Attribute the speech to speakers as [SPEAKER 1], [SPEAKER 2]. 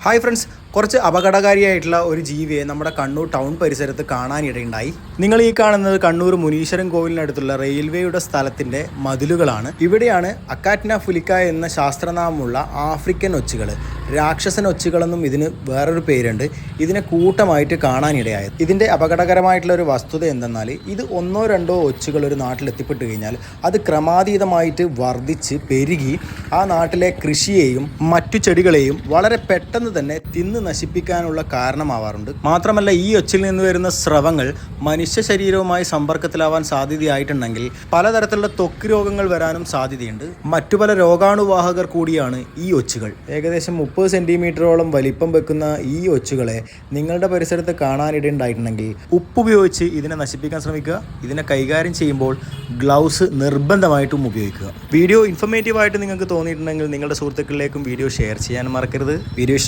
[SPEAKER 1] Hi friends, കുറച്ച് അപകടകാരിയായിട്ടുള്ള ഒരു ജീവിയെ നമ്മുടെ കണ്ണൂർ ടൗൺ പരിസരത്ത് കാണാനിടയുണ്ടായി. നിങ്ങൾ ഈ കാണുന്നത് കണ്ണൂർ മുനീശ്വരൻ കോവിലിനടുത്തുള്ള റെയിൽവേയുടെ സ്ഥലത്തിൻ്റെ മതിലുകളാണ്. ഇവിടെയാണ് അക്കാറ്റ്ന ഫുലിക്ക എന്ന ശാസ്ത്രനാമമുള്ള ആഫ്രിക്കൻ ഒച്ചുകൾ, രാക്ഷസൻ ഒച്ചുകളെന്നും ഇതിന് വേറൊരു പേരുണ്ട്, ഇതിനെ കൂട്ടമായിട്ട് കാണാനിടയായത്. ഇതിൻ്റെ അപകടകരമായിട്ടുള്ള ഒരു വസ്തുത എന്തെന്നാൽ ഇത് ഒന്നോ രണ്ടോ ഒച്ചുകൾ ഒരു നാട്ടിൽ എത്തിപ്പെട്ട് കഴിഞ്ഞാൽ അത് ക്രമാതീതമായിട്ട് വർദ്ധിച്ച് പെരുകി ആ നാട്ടിലെ കൃഷിയെയും മറ്റു ചെടികളെയും വളരെ പെട്ടെന്ന് തന്നെ തിന്ന് നശിപ്പിക്കാനുള്ള കാരണമാവാറുണ്ട്. മാത്രമല്ല, ഈ ഒച്ചിൽ നിന്ന് വരുന്ന സ്രവങ്ങൾ മനുഷ്യ ശരീരവുമായി സമ്പർക്കത്തിലാവാൻ സാധ്യതയായിട്ടുണ്ടെങ്കിൽ പലതരത്തിലുള്ള ത്വക്ക് രോഗങ്ങൾ വരാനും സാധ്യതയുണ്ട്. മറ്റു പല രോഗാണുവാഹകർ കൂടിയാണ് ഈ ഒച്ചുകൾ. ഏകദേശം 30 സെന്റിമീറ്ററോളം വലിപ്പം വെക്കുന്ന ഈ ഒച്ചുകളെ നിങ്ങളുടെ പരിസരത്ത് കാണാനിടയുണ്ടായിട്ടുണ്ടെങ്കിൽ ഉപ്പുപയോഗിച്ച് ഇതിനെ നശിപ്പിക്കാൻ ശ്രമിക്കുക. ഇതിനെ കൈകാര്യം ചെയ്യുമ്പോൾ ഗ്ലൗസ് നിർബന്ധമായിട്ടും ഉപയോഗിക്കുക. വീഡിയോ ഇൻഫോർമേറ്റീവായിട്ട് നിങ്ങൾക്ക് തോന്നിയിട്ടുണ്ടെങ്കിൽ നിങ്ങളുടെ സുഹൃത്തുക്കളിലേക്കും വീഡിയോ ഷെയർ ചെയ്യാൻ മറക്കരുത്. വീഡിയോ ഇഷ്ടപ്പെട്ട